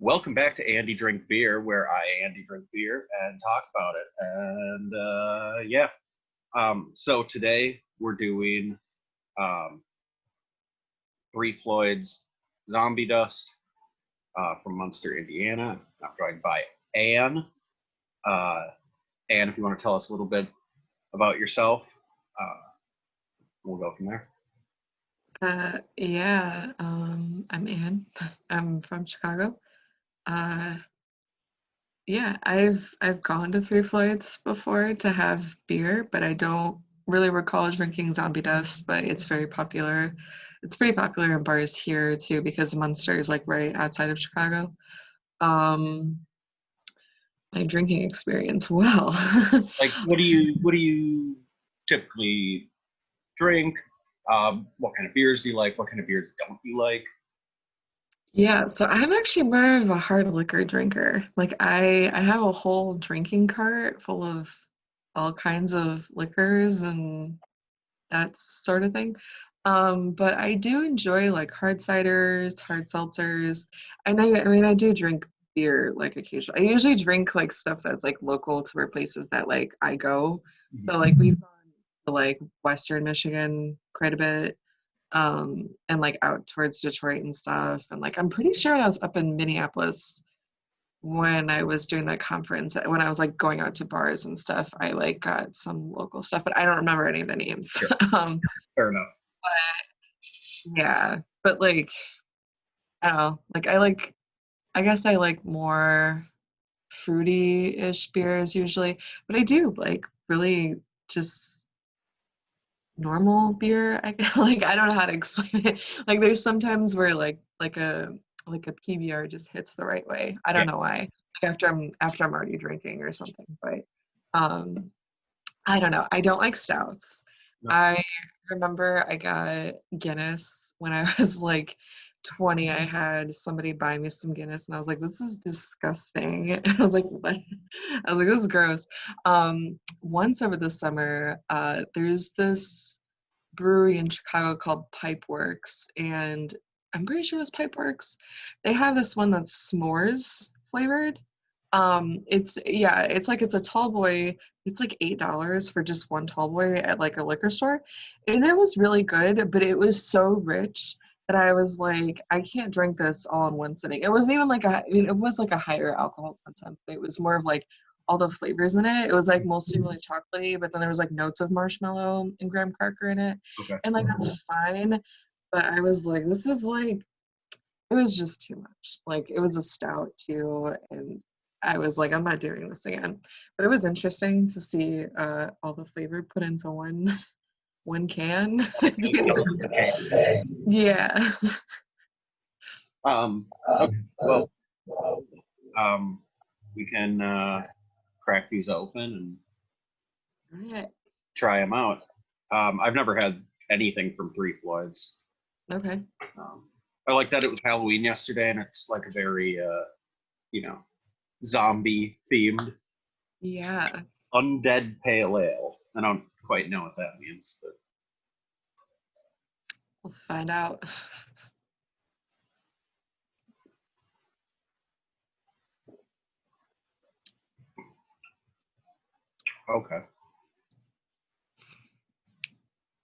Welcome back to Andy Drink Beer, where Andy drink beer and talk about it. So today we're doing um, Three Floyd's Zombie Dust from Munster, Indiana. I'm joined by Anne. Uh, Anne, if you want to tell us a little bit about yourself, uh, we'll go from there. I'm Anne. I'm from Chicago. Uh, I've gone to Three Floyds before to have beer, but I don't really recall drinking Zombie Dust, but it's very popular. It's pretty popular in bars here too because Munster is like right outside of Chicago. Um, my drinking experience, well, Like, what do you typically drink? What kind of beers do you like? What kind of beers don't you like? yeah, so I'm actually more of a hard liquor drinker. Like I have a whole drinking cart full of all kinds of liquors and that sort of thing. But I do enjoy like hard ciders, hard seltzers. I do drink beer like occasionally. I usually drink like stuff that's like local to where places that like I go. So like we've gone to like Western Michigan quite a bit, and like out towards Detroit and stuff. And like I'm pretty sure I was up in Minneapolis when I was doing that conference, when I was like going out to bars and stuff. I like got some local stuff, but I don't remember any of the names. Sure, fair enough. Yeah, but like I don't know, like I guess I like more fruity-ish beers usually, but I do like really just normal beer. Like I don't know how to explain it. Like there's sometimes where like a PBR just hits the right way. I Yeah. don't know why. Like after I'm already drinking or something, but um I don't know. I don't like stouts. No. I remember I got Guinness when I was like 20. I had somebody buy me some Guinness and I was like, this is disgusting. I was like, what? I was like, this is gross. Once over the summer, there's this brewery in Chicago called Pipeworks, and I'm pretty sure it's Pipeworks. They have this one that's s'mores flavored. It's a tall boy. It's like $8 for just one tall boy at like a liquor store, and it was really good. But it was so rich that I was like, I can't drink this all in one sitting. It wasn't even like it was like a higher alcohol content, but it was more of like all the flavors in it. It was like mostly really chocolatey, but then there was like notes of marshmallow and graham cracker in it. Okay. And like that's fine. But I was like, this is like it was just too much. Like it was a stout too, and I was like, I'm not doing this again. But it was interesting to see all the flavor put into one can, basically. Yeah. Okay. Well, um, we can crack these open and All right. try them out. I've never had anything from Three Floyds. Okay. Um, I like that it was Halloween yesterday, and it's like a very, you know, zombie themed Yeah. undead pale ale. I don't quite know what that means, but We'll find out. okay.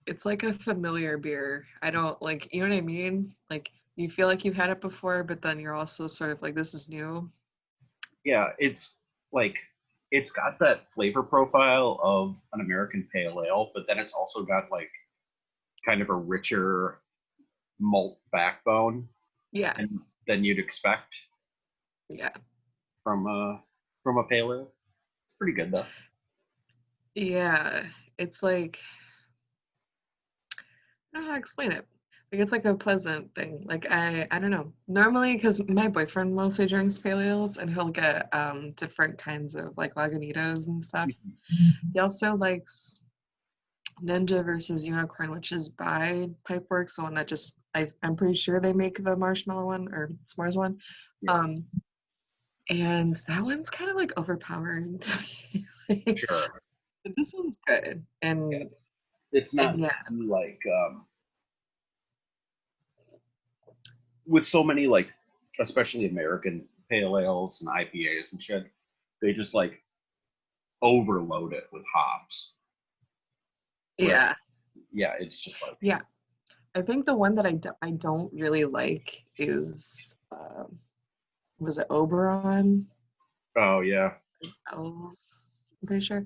It's like a familiar beer. I don't like, you know what I mean? Like you feel like you've had it before, but then you're also sort of like, this is new. Yeah, it's like it's got that flavor profile of an American pale ale, but then it's also got like kind of a richer malt backbone Yeah. than you'd expect Yeah. from a pale ale. It's pretty good though. Yeah. It's like, I don't know how to explain it. Like it's like a pleasant thing. Like I don't know. Normally, because my boyfriend mostly drinks pale ales, and he'll get different kinds of like Lagunitas and stuff. He also likes Ninja versus Unicorn, which is by Pipeworks, the one that just I'm pretty sure they make the marshmallow one or s'mores one. Yeah, Um, and that one's kind of like overpowering to me. Like, sure. but this one's good. Yeah, And it's and not yeah, like with so many like especially American pale ales and IPAs and shit, they just like overload it with hops. Where, Yeah. yeah, it's just like, Yeah. I think the one that I don't really like is, was it Oberon? oh yeah, Bells, I'm pretty sure.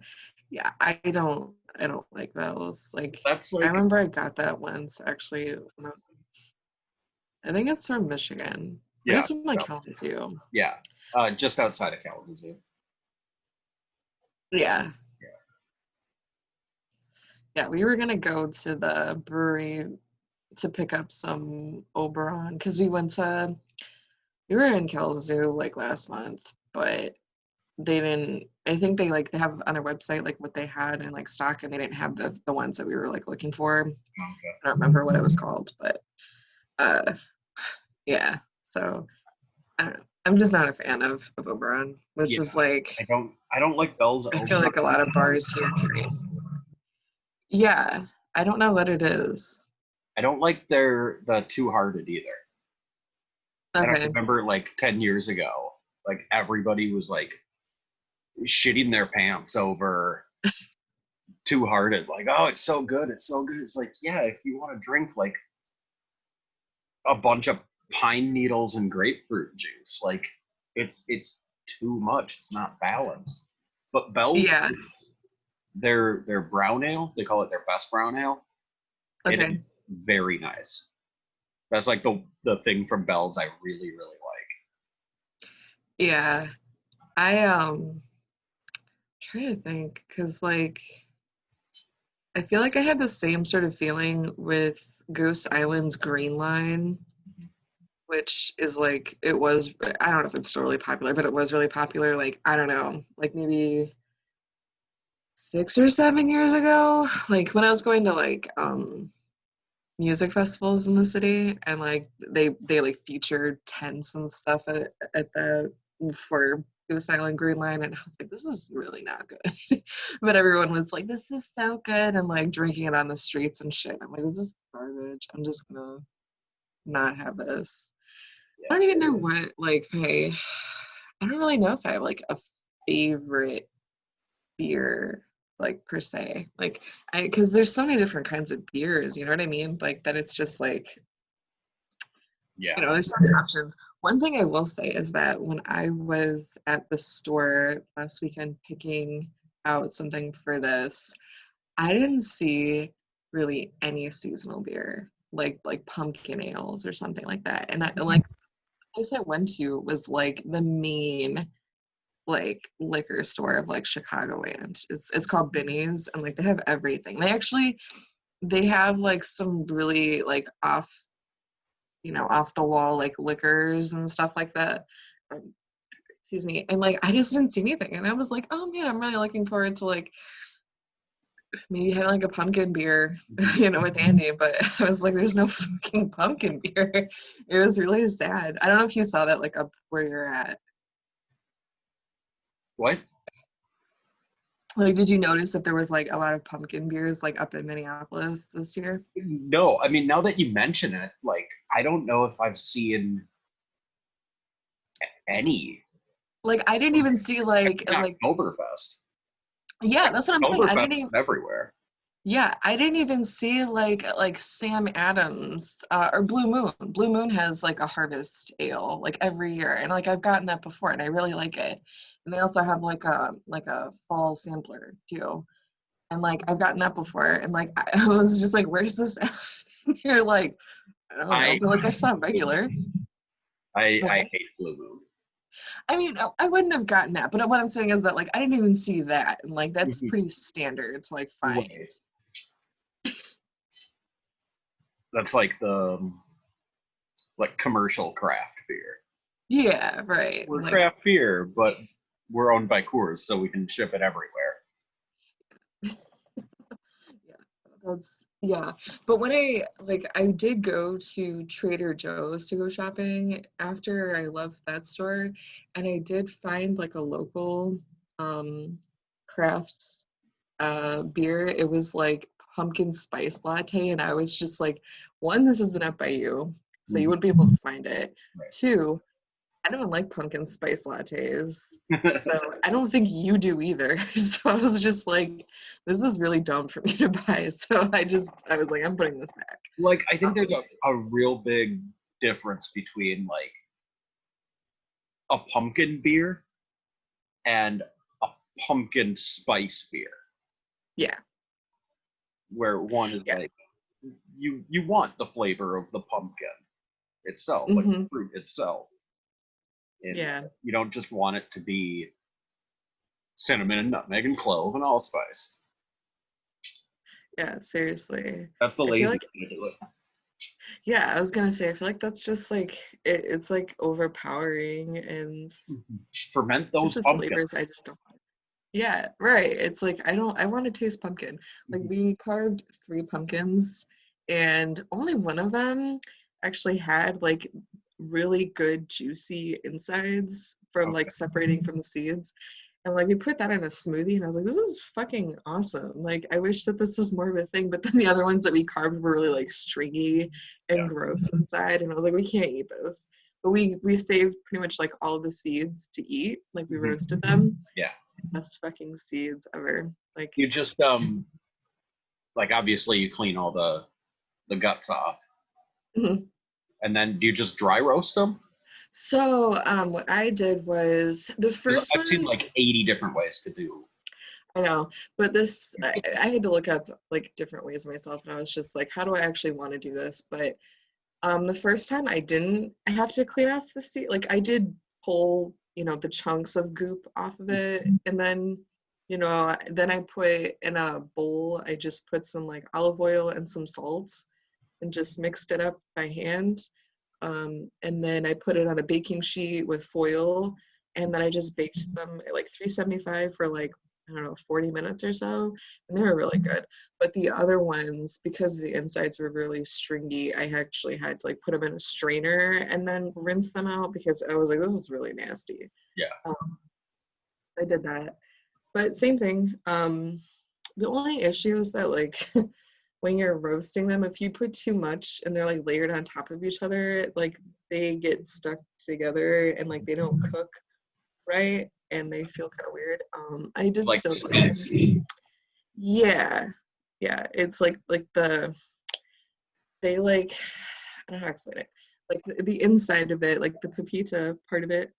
Yeah, I don't like bells. Like that's I like, remember I got that once actually. I think it's from Michigan. I think yeah, it's from like Kalamazoo. yeah, just outside of Kalamazoo. Yeah. Yeah. Yeah, we were gonna go to the brewery to pick up some Oberon because we were in Kalamazoo like last month, but they didn't. I think they have on their website like what they had in like stock, and they didn't have the ones that we were like looking for. I don't remember what it was called, but uh, yeah. So I don't know. I'm just not a fan of Oberon, which Yeah, is like I don't like Bell's I feel over. like a lot of bars here carry. Yeah, I don't know what it is. I don't like the Two Hearted either. And I Okay. remember like 10 years ago, like everybody was like shitting their pants over Two Hearted. Like, oh, it's so good. It's so good. It's like, yeah, if you want to drink like a bunch of pine needles and grapefruit juice, like it's too much. It's not balanced. But Bell's Yeah. is their brown ale. They call it their best brown ale. It is Okay. very nice. That's like the thing from Bell's I really really like. Yeah. I trying to think because like I feel like I had the same sort of feeling with Goose Island's Green Line, which is like it was. I don't know if it's still really popular, but it was really popular. Like I don't know, like maybe 6 or 7 years ago, like when I was going to like music festivals in the city, and like they like featured tents and stuff at the for Goose Island Green Line, and I was like, this is really not good. But everyone was like, this is so good, and like drinking it on the streets and shit. I'm like, this is garbage. I'm just gonna not have this. I Yeah. don't even know what like I don't really know if I have like a favorite beer like per se like I because there's so many different kinds of beers, you know what I mean, like that it's just like Yeah. there's so many options. One thing I will say is that when I was at the store last weekend picking out something for this, I didn't see really any seasonal beer like pumpkin ales or something like that, and I like the place I went to was like the main like liquor store of like Chicagoland. It's called Binny's, and like they have everything. They have like some really like off the wall like liquors and stuff like that. Um, excuse me. And like I just didn't see anything, and I was like, oh man, I'm really looking forward to like maybe having like a pumpkin beer, with Andy. But I was like, there's no fucking pumpkin beer. It was really sad. I don't know if you saw that like up where you're at. What? Like, did you notice that there was like a lot of pumpkin beers like up in Minneapolis this year? No, I mean now that you mention it, like I don't know if I've seen any Like, I didn't even see Oktoberfest. yeah, that's what I'm saying. I Oktoberfest didn't is even everywhere. Yeah, I didn't even see like Sam Adams or Blue Moon. Blue Moon has like a harvest ale like every year, and like I've gotten that before, and I really like it. And they also have like a fall sampler too, and like I've gotten that before, and like I was just like, where's this at? You're like, I don't know, I but like I saw regular. I Okay. hate Blue Moon. I mean, I wouldn't have gotten that, but what I'm saying is that like I didn't even see that, and like that's Mhm. pretty standard to like find. Right. That's like the like commercial craft beer. Yeah, right. We're Like, craft beer, but we're owned by Coors, so we can ship it everywhere. yeah, yeah. But when I did go to Trader Joe's to go shopping after I left that store, and I did find like a local um craft beer. It was like pumpkin spice latte, and I was just like, one, this isn't up by you, so you Mhm. wouldn't be able to find it. Right. Two, I don't like pumpkin spice lattes. So I don't think you do either. So I was just like, this is really dumb for me to buy. So I was like, I'm putting this back. Like, I think there's a real big difference between like a pumpkin beer and a pumpkin spice beer, Yeah. where one is Yeah. like you want the flavor of the pumpkin itself, like the Hmm. fruit itself, and Yeah. you don't just want it to be cinnamon and nutmeg and clove and allspice. Yeah. Seriously. That's the I feel lazy like, way to do it. yeah, I was gonna say, I feel like that's just like it's like overpowering and Ferment just those as pumpkins. flavors, I just don't like. Yeah, right. It's like I want to taste pumpkin. Like we carved 3 pumpkins and only one of them actually had like really good juicy insides from Okay. like separating from the seeds. And like we put that in a smoothie and I was like, this is fucking awesome. Like I wish that this was more of a thing, but then the other ones that we carved were really like stringy Yeah. and gross inside. And I was like, we can't eat this. But we saved pretty much like all the seeds to eat. Like we roasted them. Yeah. Best fucking seeds ever. Like, You just like obviously you clean all the guts off, mhm. and then do you just dry roast them? So what I did was the Because first I've seen one, like 80 different ways to do. I know, but this I had to look up like different ways myself, and I was just like, how do I actually want to do this? But the first time I didn't have to clean off the seed. Like I did pull, the chunks of goop off of it, and then, then I put in a bowl. I just put some like olive oil and some salt, and just mixed it up by hand. And then I put it on a baking sheet with foil, and then I just baked them at like 375 for like, I don't know, 40 minutes or so, and they were really good. But the other ones, because the insides were really stringy, I actually had to like put them in a strainer and then rinse them out because I was like, this is really nasty. Yeah. I did that, but same thing. The only issue is that like when you're roasting them, if you put too much and they're like layered on top of each other, like they get stuck together and like they don't cook right and they feel kind of weird. I did Like still this do it. piece. Yeah. Yeah. It's like they like, I don't know how to explain it. Like the inside of it, like the pepita part of it,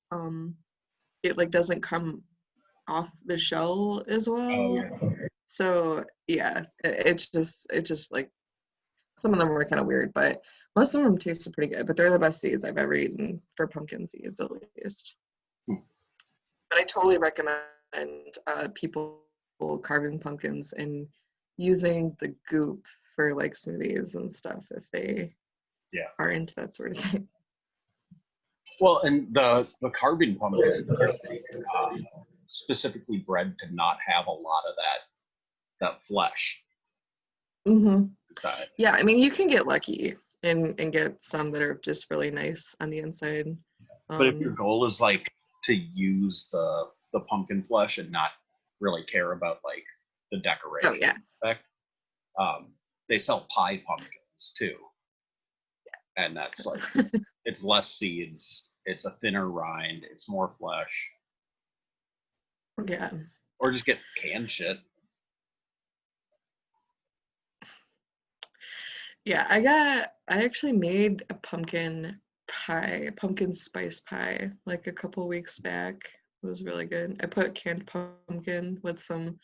it like doesn't come off the shell as Oh well. yeah. So yeah, it just like some of them were kind of weird, but most of them tasted pretty good. But they're the best seeds I've ever eaten for pumpkin seeds, at least. Hmm. But I totally recommend people carving pumpkins and using the goop for like smoothies and stuff if they Yeah. are into that sort of thing. Well, and the carving pumpkin specifically bred to not have a lot of that flesh Hmm. inside. Yeah, I mean, you can get lucky and get some that are just really nice on the inside. But if your Um, goal is like to use the pumpkin flesh and not really care about like the oh decoration yeah, effect, they sell pie pumpkins too, and that's like it's less seeds, it's a thinner rind, it's more flesh, yeah. or just get canned shit. Yeah, I actually made a pumpkin pie, pumpkin spice pie, like a couple weeks back. It was really good. I put canned pumpkin with some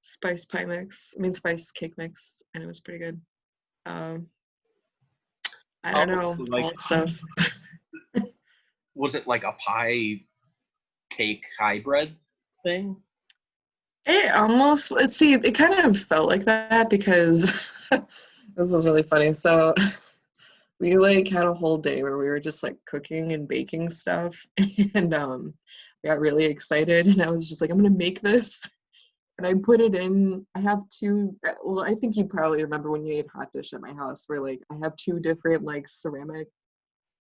spice pie mix, I mean spice cake mix, and it was pretty good. Um, I Oh, don't know, like fall stuff. was it like a pie cake hybrid thing? It almost, let's see, it kind of felt like that because this is really funny. So we like had a whole day where we were just like cooking and baking stuff and we got really excited and I was just like, I'm gonna make this. And I put it in, I have two, well, I think you probably remember when you ate hot dish at my house where like I have two different like ceramic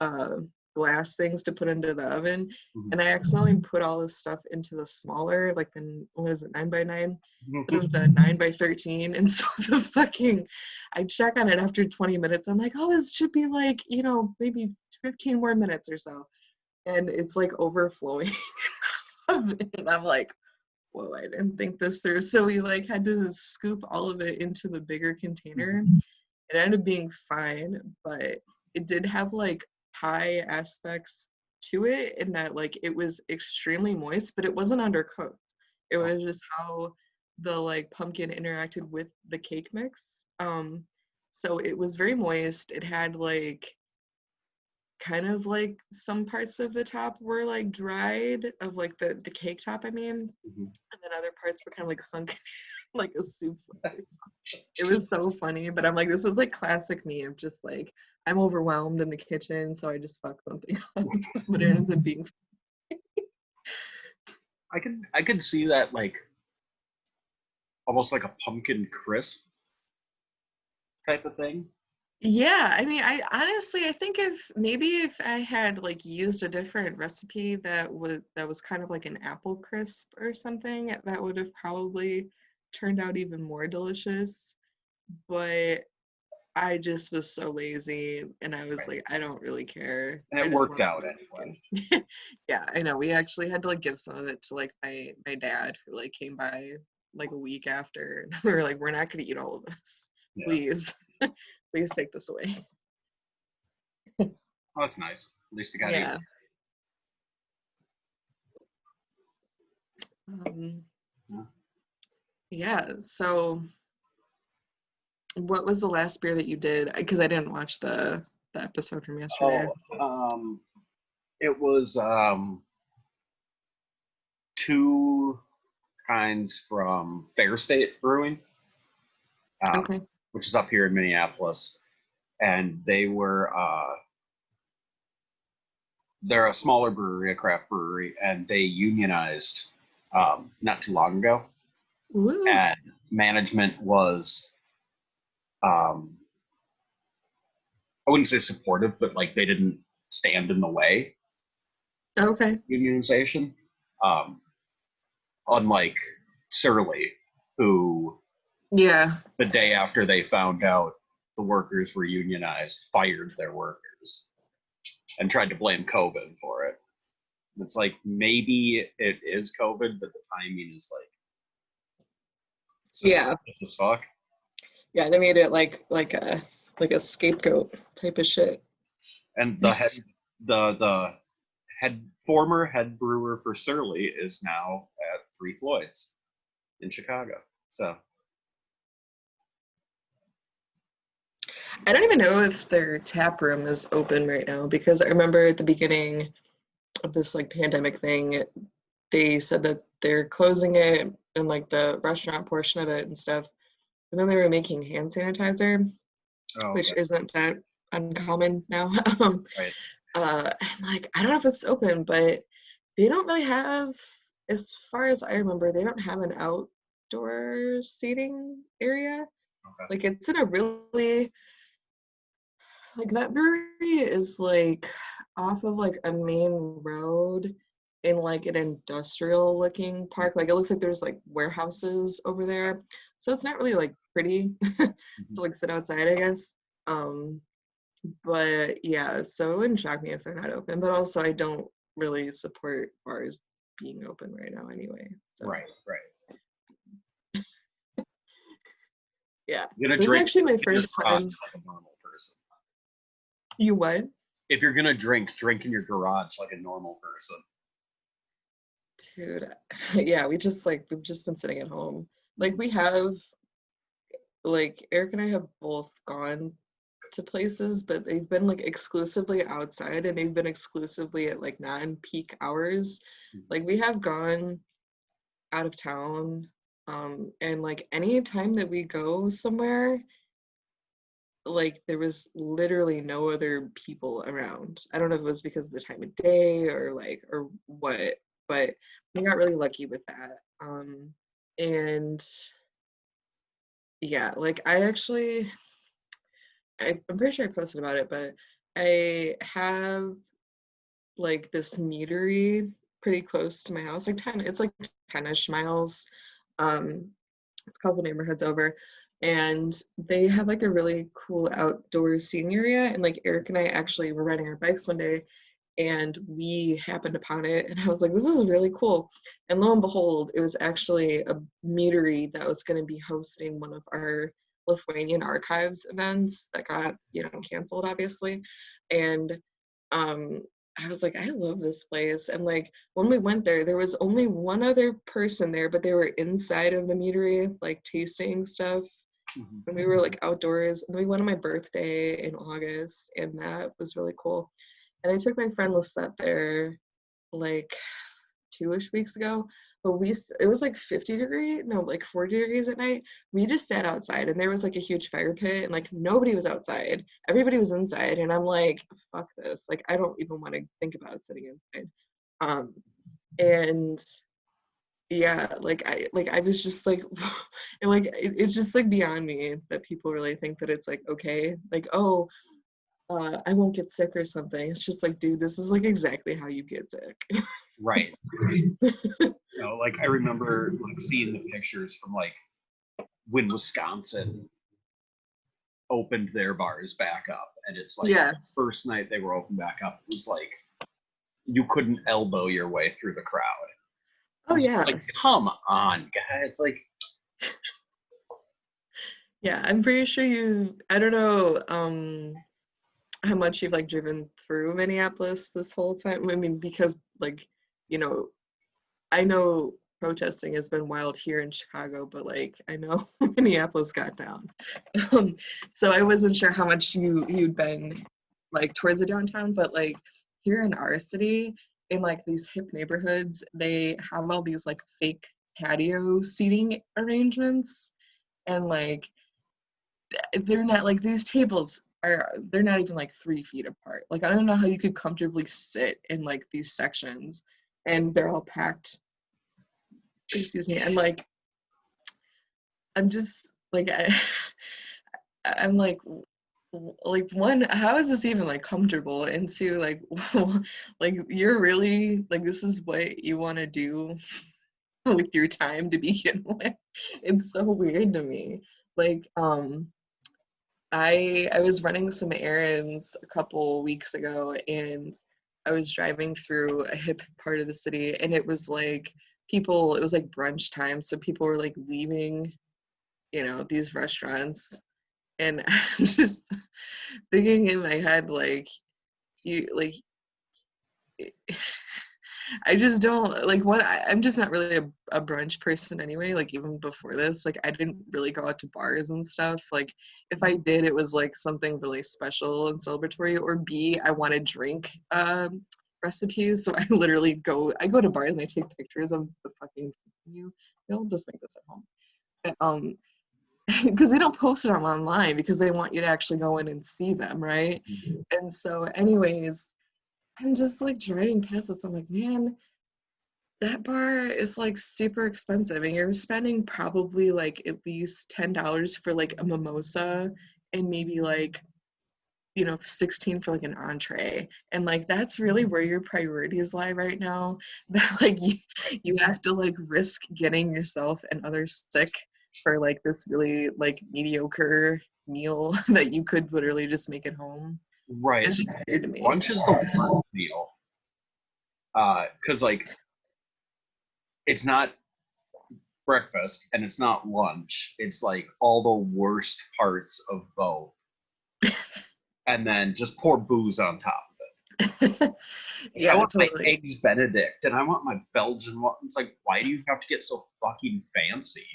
uh glass things to put into the oven. Mhm. And I accidentally put all this stuff into the smaller, like the, what is it, 9x9? Instead of the 9x13. And so the fucking, I check on it after 20 minutes. I'm like, oh, this should be like, maybe 15 more minutes or so. and it's like overflowing. And I'm like, whoa, I didn't think this through. So we like had to scoop all of it into the bigger container. It ended up being fine, but it did have like pie aspects to it in that like it was extremely moist, but it wasn't undercooked. It was just how the like pumpkin interacted with the cake mix. So it was very moist. It had like kind of like some parts of the top were like dried of like the cake top, I mean, Mhm. and then other parts were kind of like sunk like a soup. It was so funny, but I'm like, this is like classic me of just like I'm overwhelmed in the kitchen, so I just fuck something up. But it ends up being I could see that like almost like a pumpkin crisp type of thing. yeah, I mean, I think if I had like used a different recipe that was kind of like an apple crisp or something, that would have probably turned out even more delicious. But I just was so lazy and I was Right. like, I don't really care. And I it just worked want out some anyway. pumpkin. Yeah, I know. We actually had to like give some of it to like my dad who like came by like a week after. We were like, we're not gonna eat all of this. Yeah. Please. Please take this away. Oh, that's nice. At least it got eaten. Yeah. Um, Yeah. yeah. So what was the last beer that you did? Because I didn't watch the episode from yesterday. Oh, it was two kinds from Fair State Brewing, Okay. which is up here in Minneapolis, and they're a smaller brewery, a craft brewery, and they unionized not too long ago, Woo. and management was um, I wouldn't say supportive, but like they didn't stand in the way Okay. unionization. Um, Unlike Surly, who Yeah. the day after they found out the workers were unionized, fired their workers and tried to blame COVID for it. It's like maybe it is COVID, but the timing is like Yeah. suspicious as fuck. Yeah, they made it like a scapegoat type of shit. And the former head brewer for Surly is now at Three Floyds in Chicago. So I don't even know if their tap room is open right now because I remember at the beginning of this like pandemic thing, they said that they're closing it and like the restaurant portion of it and stuff. And then they were making hand sanitizer, oh, which okay. isn't that uncommon now. Right. And like I don't know if it's open, but they don't really have, as far as I remember, they don't have an outdoor seating area. Okay. Like it's in a really like that brewery is like off of like a main road in like an industrial looking park. Like it looks like there's like warehouses over there. So it's not really like pretty to Mhm. like sit outside, I guess. Um, but yeah, so it wouldn't shock me if they're not open. But also I don't really support bars being open right now anyway. So Right, right. yeah. You're gonna This is drink actually my in your first garage time. like a normal person. You what? If you're gonna drink in your garage like a normal person. Dude, yeah, we've just been sitting at home. Like Mhm. we have like Eric and I have both gone to places, but they've been like exclusively outside and they've been exclusively at like non-peak hours. Like we have gone out of town, and like any time that we go somewhere, like there was literally no other people around. I don't know if it was because of the time of day or like or what, but we got really lucky with that. And yeah, like I'm pretty sure I posted about it, but I have like this meadery pretty close to my house, like 10, it's like 10-ish miles. Um, it's a couple neighborhoods over, and they have like a really cool outdoor seating area. And like Eric and I actually were riding our bikes one day, and we happened upon it, and I was like, this is really cool. And lo and behold, it was actually a meadery that was going to be hosting one of our Lithuanian archives events that got, canceled, obviously. And um I was like, I love this place. And like when we went there, there was only one other person there, but they were inside of the meadery, like tasting stuff. Mhm. And we were like outdoors. And we went on my birthday in August, and that was really cool. And I took my friend Lisette there like 2-ish weeks ago. But it was like 50 degrees, no, like 40 degrees at night. We just sat outside, and there was like a huge fire pit, and like nobody was outside. Everybody was inside. And I'm like, fuck this. Like, I don't even want to think about sitting inside. Um, and yeah, like I was just like, and like it's just like beyond me that people really think that it's like okay, like, oh, I won't get sick or something. It's just like, dude, this is like exactly how you get sick. Right. Like I remember like seeing the pictures from like when Wisconsin opened their bars back up, and it's like Yeah. first night they were open back up, it was like you couldn't elbow your way through the crowd. Oh yeah. Like, come on, guys. Like, Yeah, I'm pretty sure I don't know how much you've like driven through Minneapolis this whole time. I mean, because like, you know, I know protesting has been wild here in Chicago, but like I know Minneapolis got down. Um, so I wasn't sure how much you'd been like towards the downtown, but like here in our city, in like these hip neighborhoods, they have all these like fake patio seating arrangements, and like they're not like these tables they're not even like 3 feet apart. Like I don't know how you could comfortably sit in like these sections, and they're all packed. Excuse me. And like I'm just like I'm like one, how is this even like comfortable? And two, like like you're really like this is what you want to do with your time to begin with. It's so weird to me. Like I was running some errands a couple weeks ago, and I was driving through a hip part of the city, and it was like it was like brunch time, so people were like leaving, these restaurants. And I'm just thinking in my head like you like I just don't like I'm just not really a brunch person anyway. Like even before this, like I didn't really go out to bars and stuff. Like if I did, it was like something really special and celebratory. Or B, I want to drink recipes. So I go to bars and I take pictures of the fucking menu. I'll just make this at home. And, because they don't post them online because they want you to actually go in and see them, right? And so anyways, I'm just like driving past this. I'm like, man, that bar is like super expensive, and you're spending probably like at least $10 for like a mimosa, and maybe like 16 for like an entree. And like that's really where your priorities lie right now. That like you have to like risk getting yourself and others sick for like this really like mediocre meal that you could literally just make at home. right. It's just weird to me. Lunch is the worst meal. Because like it's not breakfast and it's not lunch. It's like all the worst parts of both. And then just pour booze on top of it. I Yeah, want my totally. eggs Benedict and I want my Belgian one. It's like, why do you have to get so fucking fancy?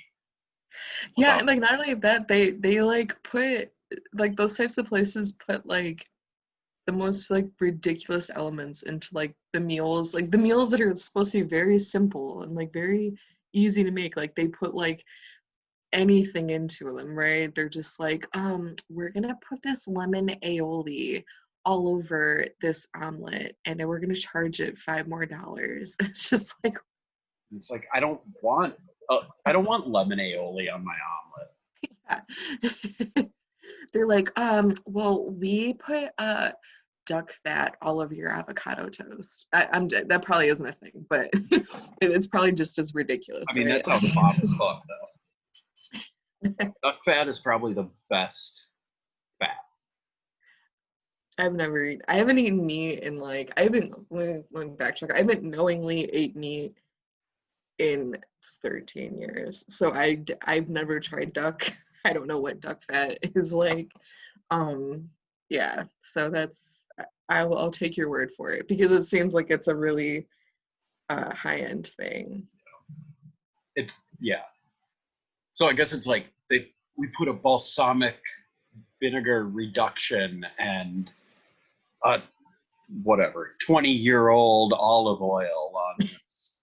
Yeah, and like not only that, they like put like those types of places put like the most like ridiculous elements into like the meals that are supposed to be very simple and like very easy to make. Like they put like anything into them, right? They're just like, we're gonna put this lemon aioli all over this omelet, and then we're gonna charge it $5 more. It's just like, it's like I don't want lemon aioli on my yeah. They're like, well, we put duck fat all over your avocado toast. That probably isn't a thing, but it's probably just as ridiculous, I mean, right? that's how the bottom is cooked, though. Duck fat is probably the best fat. I haven't eaten meat in like, I haven't, let me backtrack. I haven't knowingly ate meat in 13 years. So I've never tried duck. I don't know what duck fat is like. Um, yeah, so I'll take your word for it because it seems like it's a really high-end thing. It's yeah. So I guess it's like we put a balsamic vinegar reduction and whatever 20-year-old olive oil on this.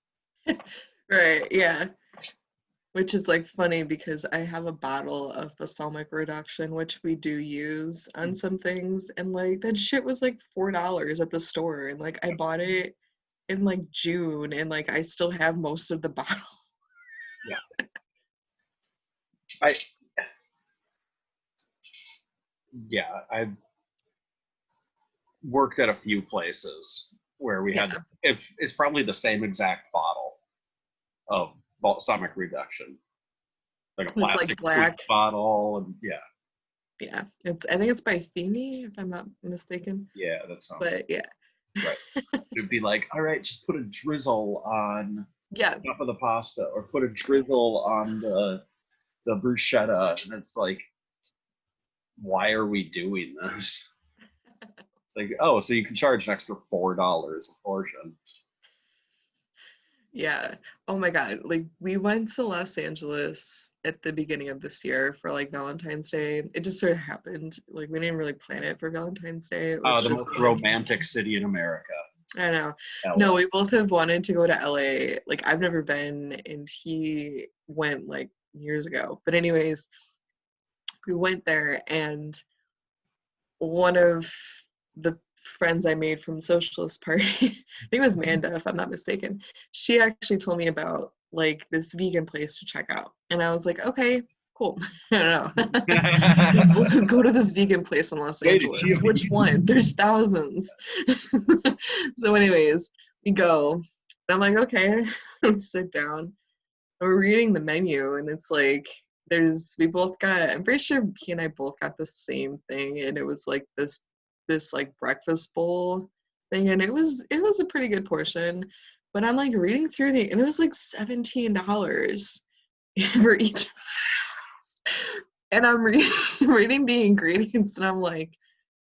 Right, yeah. Which is like funny because I have a bottle of balsamic reduction, which we do use on some things, and like that shit was like $4 at the store, and like I bought it in like June, and like I still have most of the bottle. Yeah. I I worked at a few places where we had Yeah, it's probably the same exact bottle of balsamic reduction, like a it's like plastic squeeze black. bottle, and Yeah, I think it's by Feeney, if I'm not mistaken. that sounds But yeah, right. It'd be like, all right, just put a drizzle on yeah, top of the pasta, or put a drizzle on the bruschetta, and it's like, why are we doing this? It's like, oh, so you can charge an extra $4 a portion. yeah. Oh my God, like we went to Los Angeles at the beginning of this year for like Valentine's Day. It just sort of happened. Like we didn't really plan it for Valentine's Day. It was The just most like, romantic city in America, I don't know. No, LA. we both have wanted to go to LA. Like I've never been, and he went like years ago. But anyways, we went there, and one of the friends I made from Socialist Party, I think it was Manda, if I'm not mistaken, she actually told me about like this vegan place to check out. And I was like, okay, cool. I don't know. We'll go to this vegan place in Los Wait, is she a Angeles. Which one? There's thousands. So, anyways, we go. And I'm like, okay, we sit down. And we're reading the menu, and it's like, we both got, I'm pretty sure he and I both got the same thing, and it was like this like breakfast bowl thing, and it was a pretty good portion. But I'm like reading through and it was like $17 for each. And I'm reading the ingredients, and I'm like,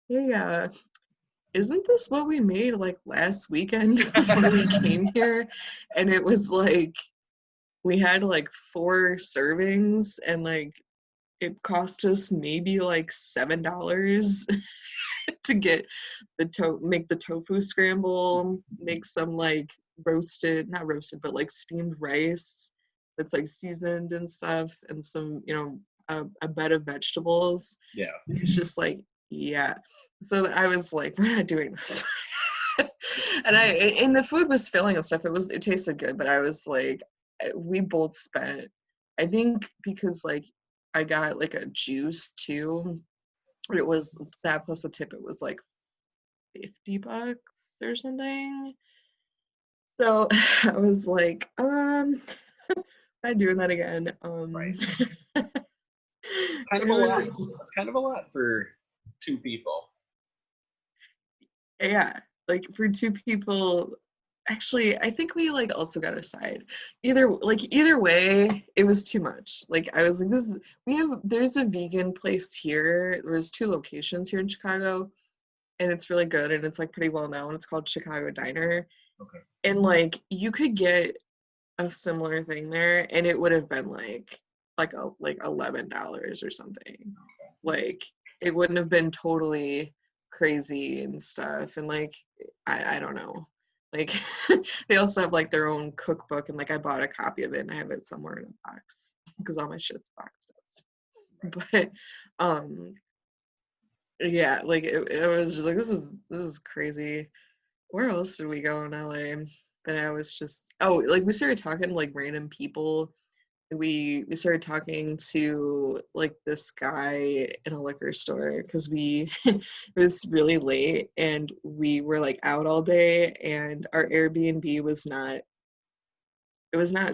hey, isn't this what we made like last weekend before we came here? And it was like we had like 4 servings, and like it cost us maybe like $7 to get make the tofu scramble, make some like not roasted, but like steamed rice that's like seasoned and stuff, and some, a bed of vegetables. Yeah. It's just like, yeah. So I was like, we're not doing this. And the food was filling and stuff. It tasted good, but I was like, we both spent, I think because like I got like a juice too. It was that plus a tip. It was like $50 or something. So I was like, I'm doing that again. Right. Kind of It a lot. was, That's kind of a lot for two people. yeah, like for 2 people. Actually, I think we like also got a side. Either way, it was too much. Like I was like, there's a vegan place here. There's 2 locations here in Chicago, and it's really good, and it's like pretty well known. It's called Chicago Diner. Okay. And like you could get a similar thing there, and it would have been like $11 or something. Like it wouldn't have been totally crazy and stuff. And like I don't know. Like they also have like their own cookbook, and like I bought a copy of it, and I have it somewhere in a box because all my shit's boxed up. But um yeah, like it was just like, this is crazy. Where else did we go in LA? Then I was just, like we started talking to like random people. We started talking to like this guy in a liquor store because it was really late, and we were like out all day, and our Airbnb was not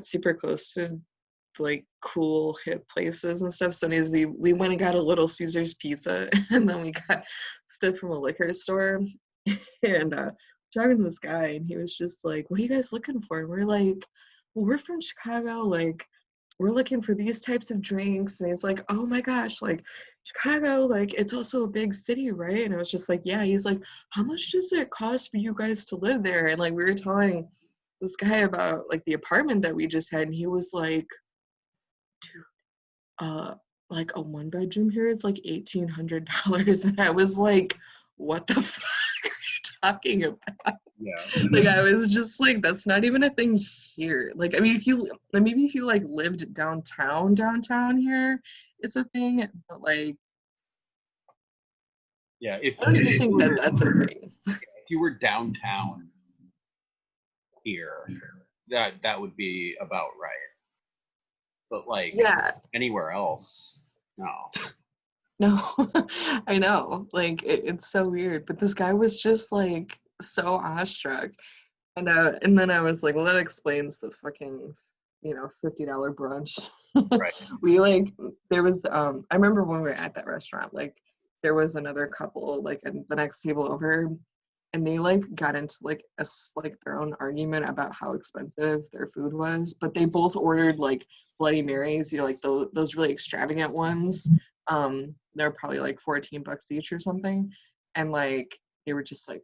super close to like cool hip places and stuff. So anyways, we went and got a Little Caesars pizza, and then we got stuff from a liquor store, and talking to this guy, and he was just like, "What are you guys looking for?" And we're like, "Well, we're from Chicago, like we're looking for these types of drinks." And he's like, "Oh my gosh, like Chicago, like it's also a big city, right?" And I was just like, "Yeah." He's like, "How much does it cost for you guys to live there?" And like we were telling this guy about like the apartment that we just had, and he was like, "Dude, uh like a one bedroom here is like $1,800." And I was like, "What the fuck are you talking about?" Yeah. Like I was just like, that's not even a thing here. Like I mean, if you maybe if you like lived downtown here, it's a thing, but like Yeah. If, I don't even if think you that were, that's a thing. if you were downtown here, that would be about right. But like Yeah, anywhere else, no. no, I know. Like it's so weird. But this guy was just like so awestruck. And then I was like, well, that explains the fucking, $50 brunch. Right. We like there was I remember when we were at that restaurant, like there was another couple like at the next table over, and they like got into like like their own argument about how expensive their food was, but they both ordered like Bloody Marys, like those really extravagant ones. They're probably like $14 each or something, and like they were just like,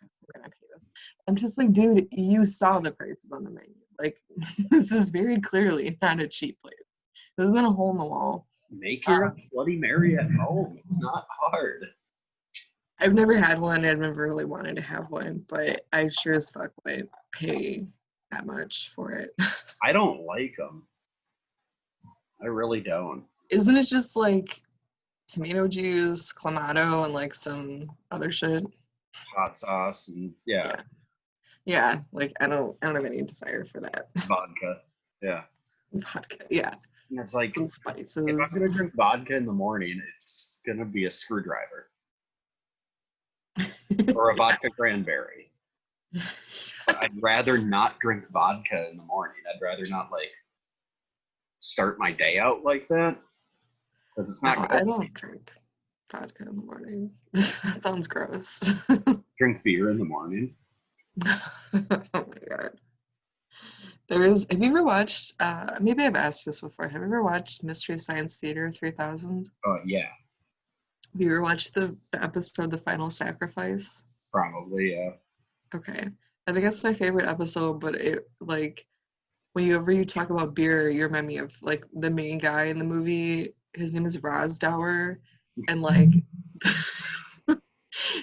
"I guess we're gonna pay this." I'm just like, dude, you saw the prices on the menu. Like, this is very clearly not a cheap place. This isn't a hole in the wall. Make your Bloody Mary at home. It's not hard. I've never had one. I've never really wanted to have one, but I sure as fuck wouldn't pay that much for it. I don't like them. I really don't. Isn't it just like tomato juice, clamato, and like some other shit? Hot sauce and yeah, Yeah. Yeah, like I don't have any desire for that. vodka. Yeah. Vodka. Yeah. And it's like Some if I'm gonna spices. drink vodka in the morning, it's gonna be a screwdriver or a Yeah. vodka cranberry. But I'd rather not drink vodka in the morning. I'd rather not like start my day out like that because it's not No, I good. don't drink vodka in the morning. That sounds gross. Drink beer in the morning. Oh my God. Have you ever watched, maybe I've asked this before, have you ever watched Mystery Science Theater 3000? Yeah, Have you ever watched the episode The Final Sacrifice? probably. Yeah. Okay. I think that's my favorite episode, but it, like, whenever you talk about beer, you remind me of, like, the main guy in the movie. His name is Rosdower, and, like,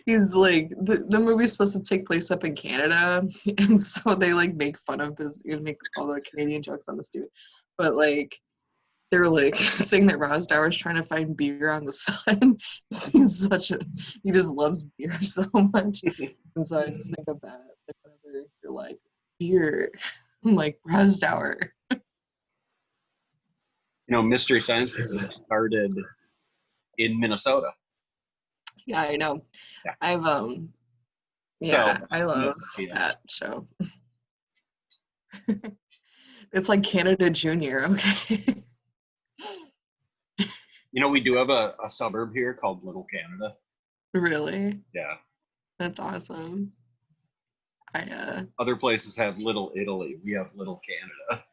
he's like the movie's supposed to take place up in Canada, and so they like make fun of this, make all the Canadian jokes on this dude. But like they're like saying that Rosdower's trying to find beer on the sun. He just loves beer so much. And so I just think of that. Like whenever you're like, beer, I'm like Rosdower. Mystery Science Theater started in Minnesota. Yeah, I know. Yeah. I've So yeah, I love yeah. that show. It's like Canada Junior, okay? We do have a suburb here called Little Canada. Really? Yeah. That's awesome. Other places have Little Italy. We have Little Canada.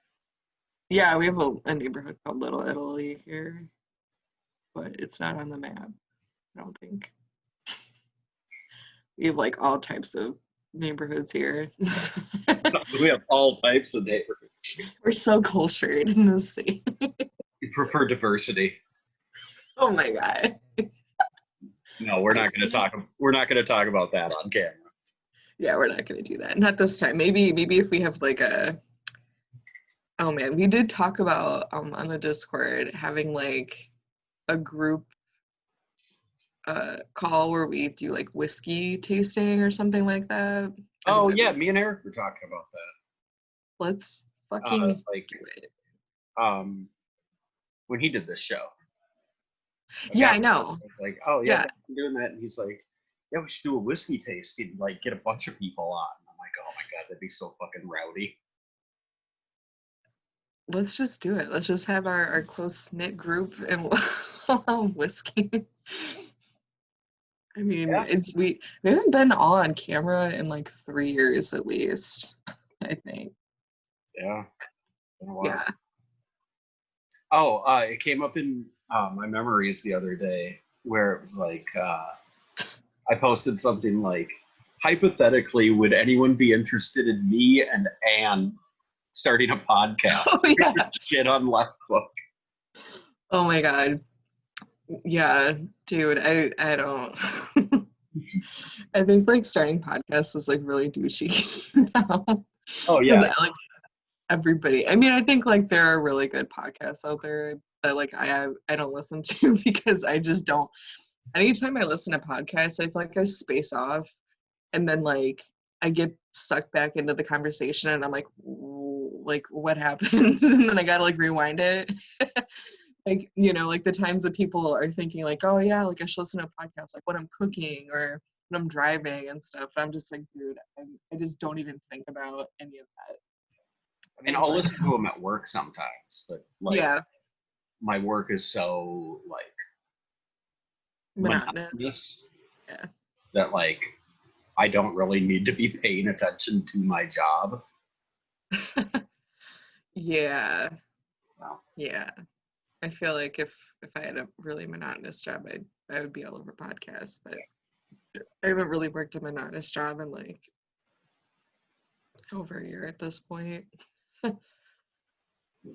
Yeah, we have a neighborhood called Little Italy here, but it's not on the map, I don't think. We have like all types of neighborhoods here. We have all types of neighborhoods. We're so cultured in this city. We prefer diversity. Oh my God. No, we're not going to talk. We're not going to talk about that on camera. Yeah, we're not gonna do that. Not this time. Maybe if we have like oh man, we did talk about on the Discord having like a group call where we do like whiskey tasting or something like that. Oh yeah, me and Eric were talking about that. Let's fucking like do it. When he did this show. Yeah, I know. Like, oh yeah, Yeah. I'm doing that, and he's like, yeah, we should do a whiskey tasting, like get a bunch of people on. I'm like, oh my God, that'd be so fucking rowdy. let's just do it. Let's just have our close-knit group and we'll have whiskey. I mean, Yeah, we haven't been all on camera in like 3 years at least, I think. yeah. Been a while. Yeah. Oh, it came up in my memories the other day where it was like I posted something like, hypothetically, would anyone be interested in me and Anne starting a podcast? Oh yeah. Shit on Left Book. Oh my God. Yeah, dude, I don't I think like starting podcasts is like really douchey now. Oh Because yeah, I like everybody. I mean, I think like there are really good podcasts out there that like I don't listen to because I just don't. Anytime I listen to podcasts, I feel like I space off and then like I get sucked back into the conversation and I'm like, like what happened? And then I gotta like rewind it. Like, you know, like the times that people are thinking like, oh yeah, like I should listen to a podcast, like when I'm cooking or when I'm driving and stuff. I'm just like, dude, I just don't even think about any of that I mean, I'll anymore. listen to them at work sometimes, but like Yeah, my work is so like monotonous. monotonous Yeah. that like I don't really need to be paying attention to my job. Yeah, Well, yeah. I feel like if I had a really monotonous job, I would be all over podcasts, but I haven't really worked a monotonous job in like over a year at this point.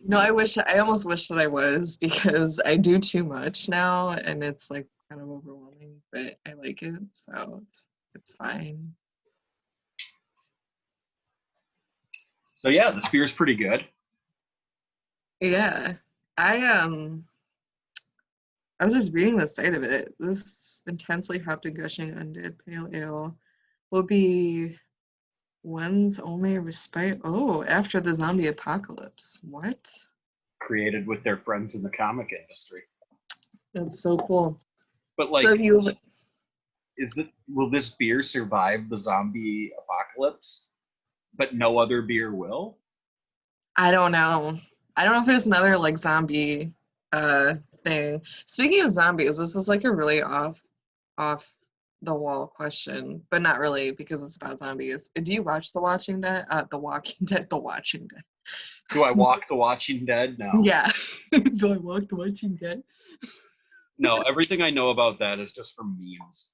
No, I almost wish that I was because I do too much now and it's like kind of overwhelming, but I like it, so it's fine. so yeah, this beer's pretty good. Yeah. I I was just reading the site of it. This intensely hopped and gushing undead pale ale will be one's only respite. Oh, after the zombie apocalypse. What? Created with their friends in the comic industry. That's so cool. But So like, you, will this beer survive the zombie apocalypse? But no other beer will? I don't know. I don't know if there's another like zombie thing. Speaking of zombies, this is like a really off the wall question, but not really because it's about zombies. Do you watch The Watching Dead? The Walking Dead, The Watching Dead. Do I walk the Watching Dead? No. Yeah. Do I walk The Watching Dead? No, everything I know about that is just from memes.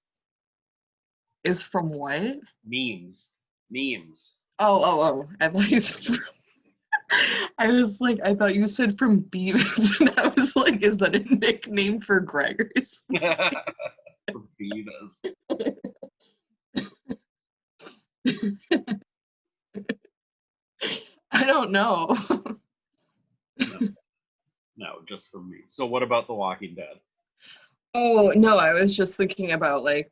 Is from what? Memes. Memes. Oh. I thought you said from, I was like, I thought you said from Beavis, and I was like, is that a nickname for Gregors? From Beavis. I don't know. No, no, just from me. So what about The Walking Dead? Oh, no, I was just thinking about like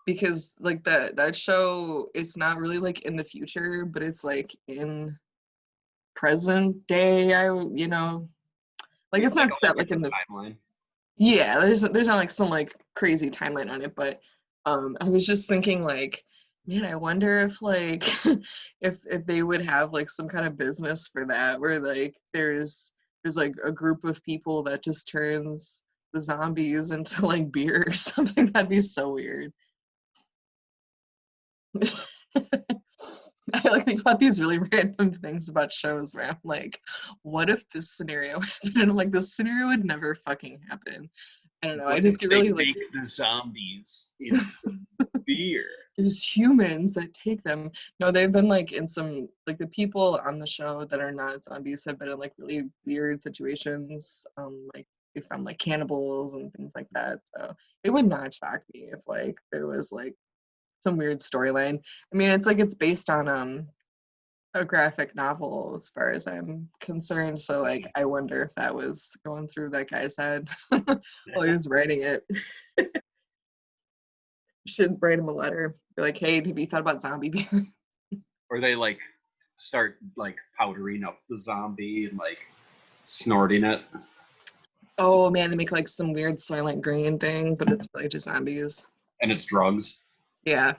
because like that show it's not really like in the future, but it's like in present day, you know, like Yeah, it's like not a set like in different the timeline. yeah, there's not like some like crazy timeline on it, but I was just thinking like, man, I wonder if like if they would have like some kind of business for that where like there's like a group of people that just turns the zombies into like beer or something. That'd be so weird. I like think about these really random things about shows where I'm like, what if this scenario happened? And I'm like, this scenario would never fucking happen. I don't know. I What just if get they really like make the zombies into beer? there's humans that take them. No, they've been like in some like the people on the show that are not zombies have been in like really weird situations. Like they found like cannibals and things like that. So it would not shock me if like there was like some weird storyline. I mean, it's like it's based on a graphic novel as far as I'm concerned. So like I wonder if that was going through that guy's head while he was writing it. You should write him a letter. Be like, hey, have you thought about zombie beer? Or they like start like powdering up the zombie and like snorting it. Oh man, they make like some weird Soylent Green thing, but it's really just zombies. And it's drugs. Yeah.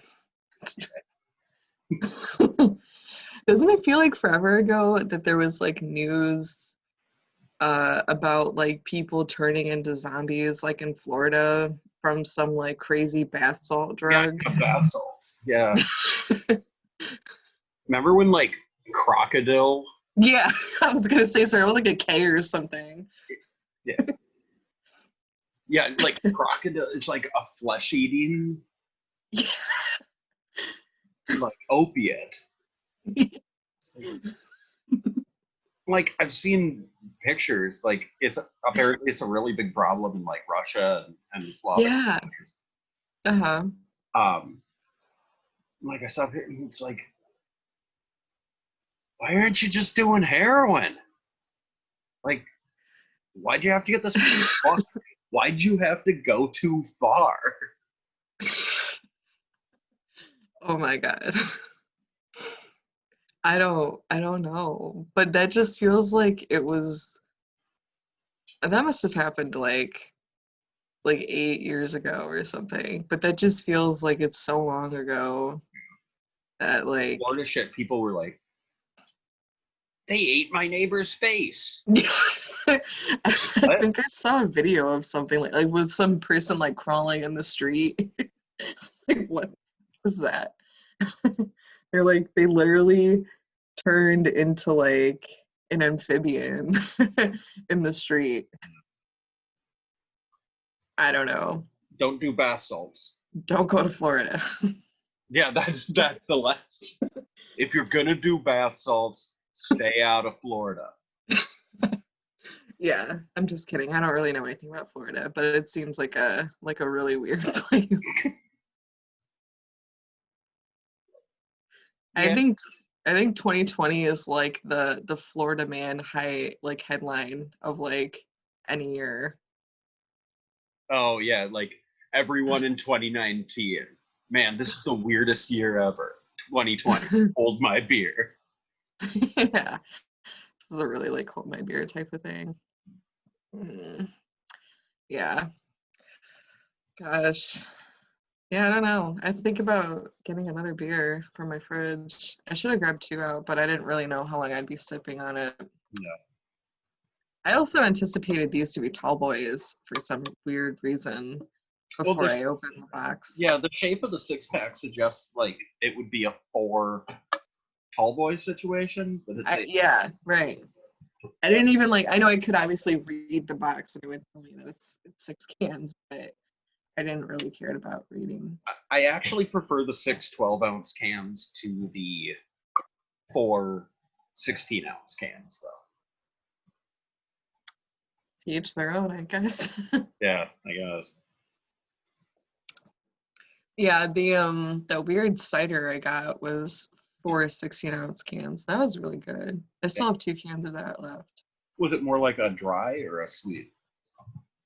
Doesn't it feel like forever ago that there was like news about like people turning into zombies like in Florida from some like crazy bath salt Yeah, drug? bath salts. Yeah. Remember when like crocodile? Yeah, I was gonna say sort of like a K or something. Yeah. Yeah, like crocodile. It's like a flesh-eating like opiate. Like I've seen pictures. Like it's apparently it's a really big problem in like Russia and Slavic Yeah. countries. Uh-huh. Um, like I saw it, it's like, why aren't you just doing heroin? Like, why'd you have to get this? Why'd you have to go too far? Oh my God. I don't know. But that just feels like it was that must have happened like 8 years ago or something. But that just feels like it's so long ago that like Florida shit. People were like, they ate my neighbor's face. I What? think I saw a video of something like with some person like crawling in the street. Like what was that? They're like they literally turned into like an amphibian in the street. I don't know. Don't do bath salts. Don't go to Florida. Yeah, that's the lesson. If you're gonna do bath salts, stay out of Florida. Yeah, I'm just kidding. I don't really know anything about Florida, but it seems like a really weird place. I Yeah. think I think 2020 is like the Florida man high like headline of like any year. Oh yeah, like everyone in 2019. Man, this is the weirdest year ever. 2020. Hold my beer. Yeah, this is a really like hold my beer type of thing. Mm, yeah, gosh. Yeah, I don't know. I think about getting another beer from my fridge. I should have grabbed two out, but I didn't really know how long I'd be sipping on it. Yeah. I also anticipated these to be tall boys for some weird reason Well, before I opened the box. the shape of the six pack suggests like it would be a four tall boy situation, but it's a Yeah, right. I didn't even like. I know I could obviously read the box and it would tell me that it's 6 cans, but I didn't really care about reading. I actually prefer the 6 12-ounce cans to the four 16-ounce cans, though. To each their own, I guess. Yeah, I guess. Yeah, the weird cider I got was 4 16-ounce cans. That was really good. I Yeah. still have 2 cans of that left. Was it more like a dry or a sweet?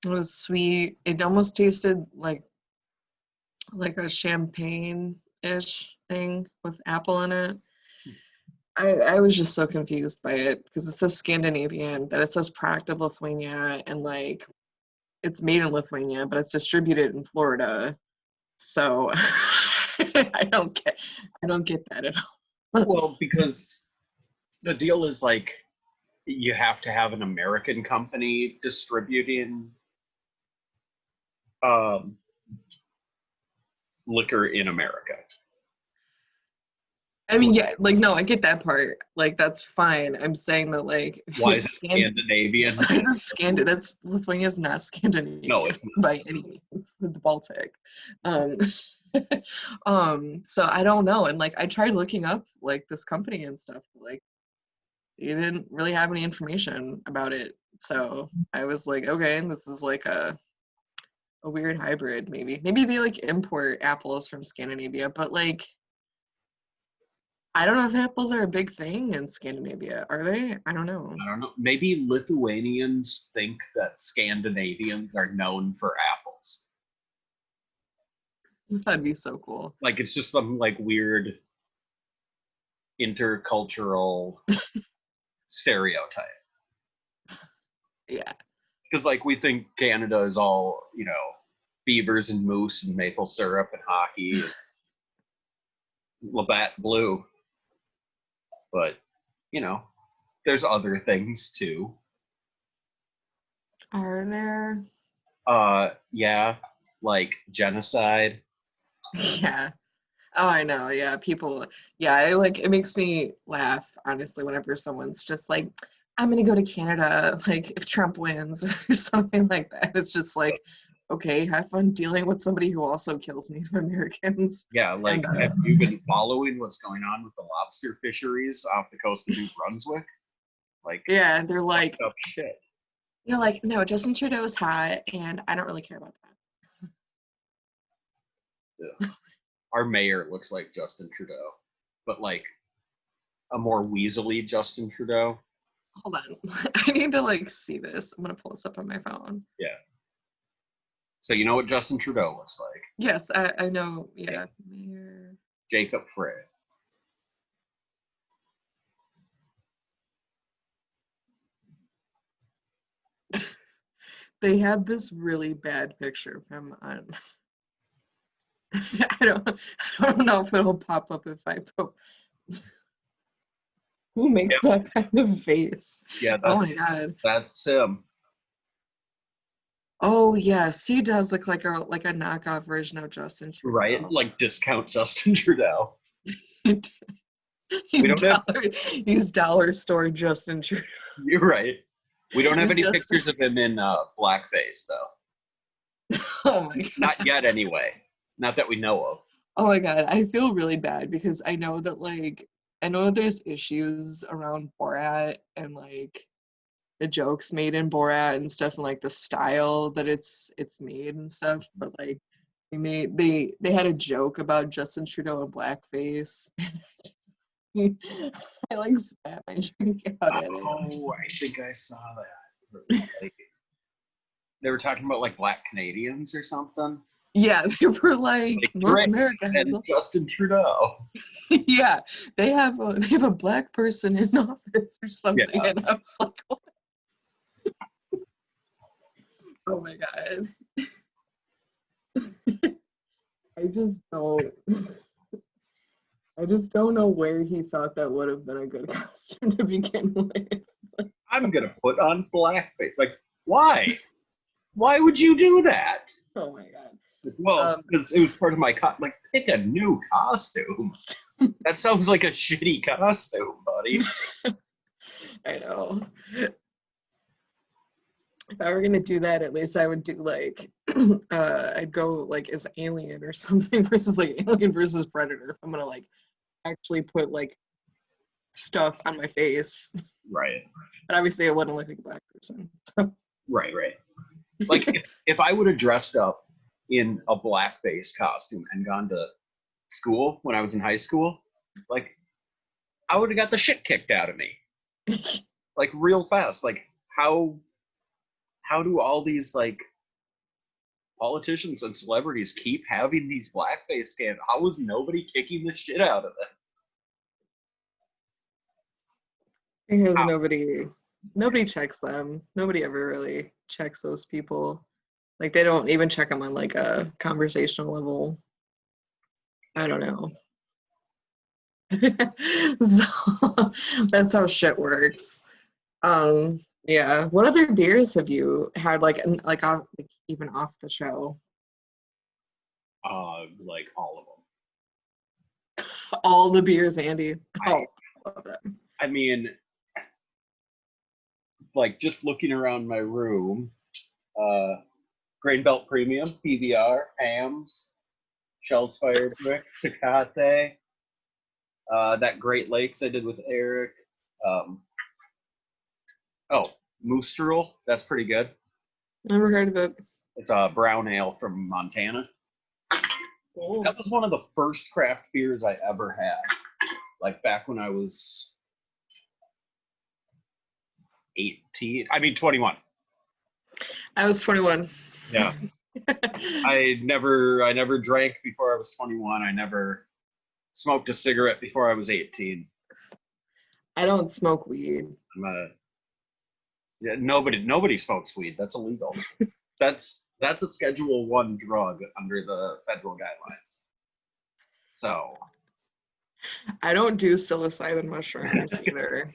It was sweet. It almost tasted like a champagne-ish thing with apple in it. I was just so confused by it because it says Scandinavian, that it says product of Lithuania, and like it's made in Lithuania, but it's distributed in Florida. So I don't get that at all. Well, because the deal is like you have to have an American company distributing um, liquor in America. I mean, yeah, like no, I get that part. Like that's fine. I'm saying that like Why is it Scandinavian? That's Lithuania's not Scandinavian No, it's by any means. It's Baltic. Um, so I don't know. And like I tried looking up like this company and stuff, but, like you didn't really have any information about it. So I was like, okay, this is like a weird hybrid, maybe. Maybe they like import apples from Scandinavia, but like I don't know if apples are a big thing in Scandinavia. Are they? I don't know. I don't know. Maybe Lithuanians think that Scandinavians are known for apples. That'd be so cool. Like it's just some like weird intercultural stereotype. Yeah. Because like we think Canada is all, beavers and moose and maple syrup and hockey and Labatt Blue. but you know, there's other things too. Are there? Yeah, like genocide. Yeah. Oh, I know. Yeah, people. Yeah, it makes me laugh, honestly, whenever someone's just like, I'm gonna go to Canada, like if Trump wins or something like that. It's just like, okay, have fun dealing with somebody who also kills Native Americans. Yeah, like And have you been following what's going on with the lobster fisheries off the coast of New Brunswick? Like yeah, they're fucked up shit. like, no, Justin Trudeau's hot, and I don't really care about that. Ugh. Our mayor looks like Justin Trudeau, but like a more weaselly Justin Trudeau. Hold on, I need to like see this. I'm gonna pull this up on my phone. Yeah. So you know what Justin Trudeau looks like? Yes, I know. Yeah, Mayor. Jacob Frey. They had this really bad picture of him on. I don't know if it'll pop up if I put. Who makes Yeah, that kind of face? yeah, Oh my god. that's him. Oh yes, he does look like a knockoff version of Justin Right? Trudeau. Like discount Justin Trudeau. We He's don't have dollar store Justin Trudeau. you're right. We don't have He's any just pictures of him in blackface though. oh my Not god. yet anyway. Not that we know of. Oh my god, I feel really bad because I know that there's issues around Borat and like the jokes made in Borat and stuff and like the style that it's made and stuff, but like they had a joke about Justin Trudeau and blackface. I like spat my drink out at it. Oh, I think I saw that. It was like, they were talking about like black Canadians or something. Yeah, they were like Like North Drake America has and Justin Trudeau. yeah, they have a black person in office or Yeah. something, and I was like, what? Oh my god. I just don't I just don't know where he thought that would have been a good costume to begin with. I'm gonna put on blackface. Like, why? Why would you do that? Oh my god. Well, because it was part of my like pick a new costume. That sounds like a shitty costume, buddy. I know. If I were gonna do that, at least I would do like I'd go like as Alien or something versus like Alien versus Predator. If I'm gonna like actually put like stuff on my face. Right. But obviously I wouldn't look like a black person. So. Right, right. Like if I would have dressed up in a blackface costume and gone to school when I was in high school, like I would have got the shit kicked out of me. Like real fast. Like how do all these like politicians and celebrities keep having these blackface scans? How is nobody kicking the shit out of them? Because How? nobody checks them. Nobody ever really checks those people. Like they don't even check them on like a conversational level. I don't know. So that's how shit works. Yeah. What other beers have you had like off like even off the show? Like all of them. All the beers, Andy. Oh, love that. I mean, like just looking around my room, Grain Belt Premium, PBR, Hams, Shell's Fire Brick, Tecate, that Great Lakes I did with Eric. Um, oh, Moosterel, that's pretty good. Never heard of it. It's a brown ale from Montana. Cool. That was one of the first craft beers I ever had. Like back when I was 21. I was 21. Yeah. I never drank before I was 21. I never smoked a cigarette before I was 18. I don't smoke weed. Yeah, nobody smokes weed. That's illegal. That's a Schedule 1 drug under the federal guidelines. So I don't do psilocybin mushrooms either.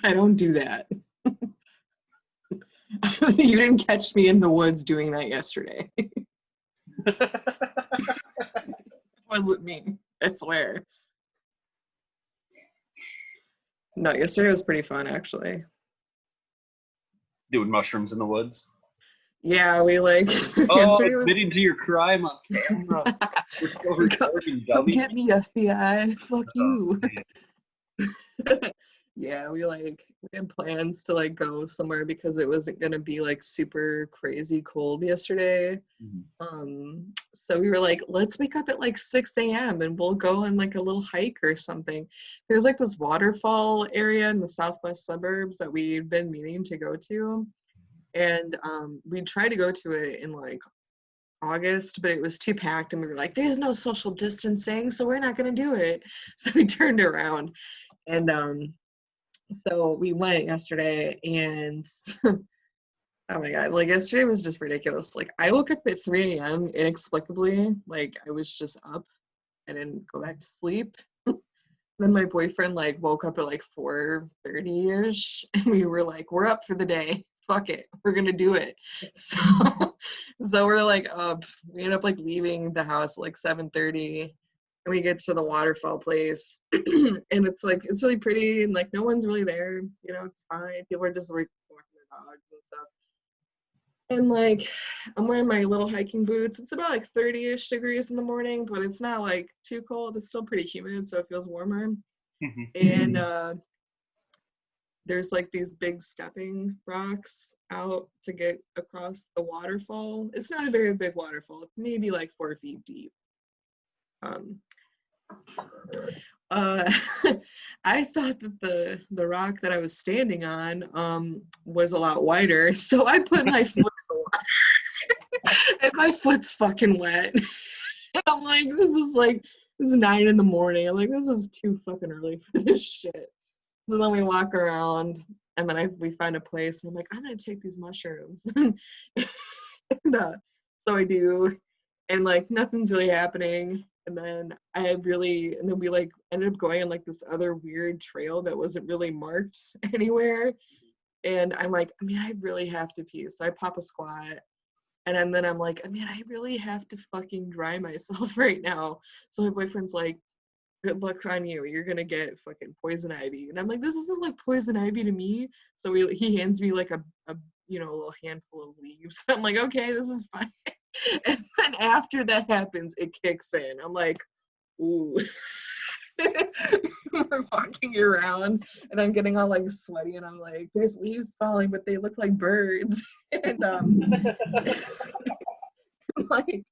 I don't do that. You didn't catch me in the woods doing that yesterday. Wasn't me, I swear. No, yesterday was pretty fun actually. Doing mushrooms in the woods. Yeah, we like Oh, yesterday was admitting to your crime on camera. We're still recording, come dummy. get me, FBI. Fuck Oh, you. man. Yeah, we had plans to like go somewhere because it wasn't gonna be like super crazy cold yesterday. Mhm. So we were like, let's wake up at like 6 a.m. and we'll go on like a little hike or something. There's like this waterfall area in the southwest suburbs that we've been meaning to go to. And we tried to go to it in like August, but it was too packed and we were like, there's no social distancing, so we're not gonna do it. So we turned around and so we went yesterday and oh my god, like yesterday was just ridiculous. Like I woke up at 3 a.m. inexplicably, like I was just up. I didn't go back to sleep. Then my boyfriend like woke up at like 4:30ish and we were like, we're up for the day. Fuck it. We're gonna do it. So so we're like up. We end up like leaving the house at like 7:30 and we get to the waterfall place and it's like it's really pretty and like no one's really there. You know, it's fine. People are just like walking their dogs and stuff. And like I'm wearing my little hiking boots. It's about like 30-ish degrees in the morning, but it's not like too cold. It's still pretty humid, so it feels warmer. And there's like these big stepping rocks out to get across the waterfall. It's not a very big waterfall. It's maybe like 4 feet deep. Um, uh, I thought that the rock that I was standing on was a lot wider, so I put my foot in the water, and my foot's fucking wet. And I'm like, this is 9 in the morning. I'm like, this is too fucking early for this shit. So then we walk around, and then we find a place, and I'm like, I'm gonna take these mushrooms. And so I do, and like nothing's really happening. And then and then we like ended up going on like this other weird trail that wasn't really marked anywhere. And I'm like, I mean, I really have to pee. So I pop a squat. And then I'm like, I mean, I really have to fucking dry myself right now. So my boyfriend's like, good luck on you. You're gonna get fucking poison ivy. And I'm like, this isn't like poison ivy to me. So he hands me like a you know, a little handful of leaves. I'm like, okay, this is fine. And then after that happens, it kicks in. I'm like, ooh. We're walking around and I'm getting all like sweaty and I'm like, there's leaves falling, but they look like birds. And like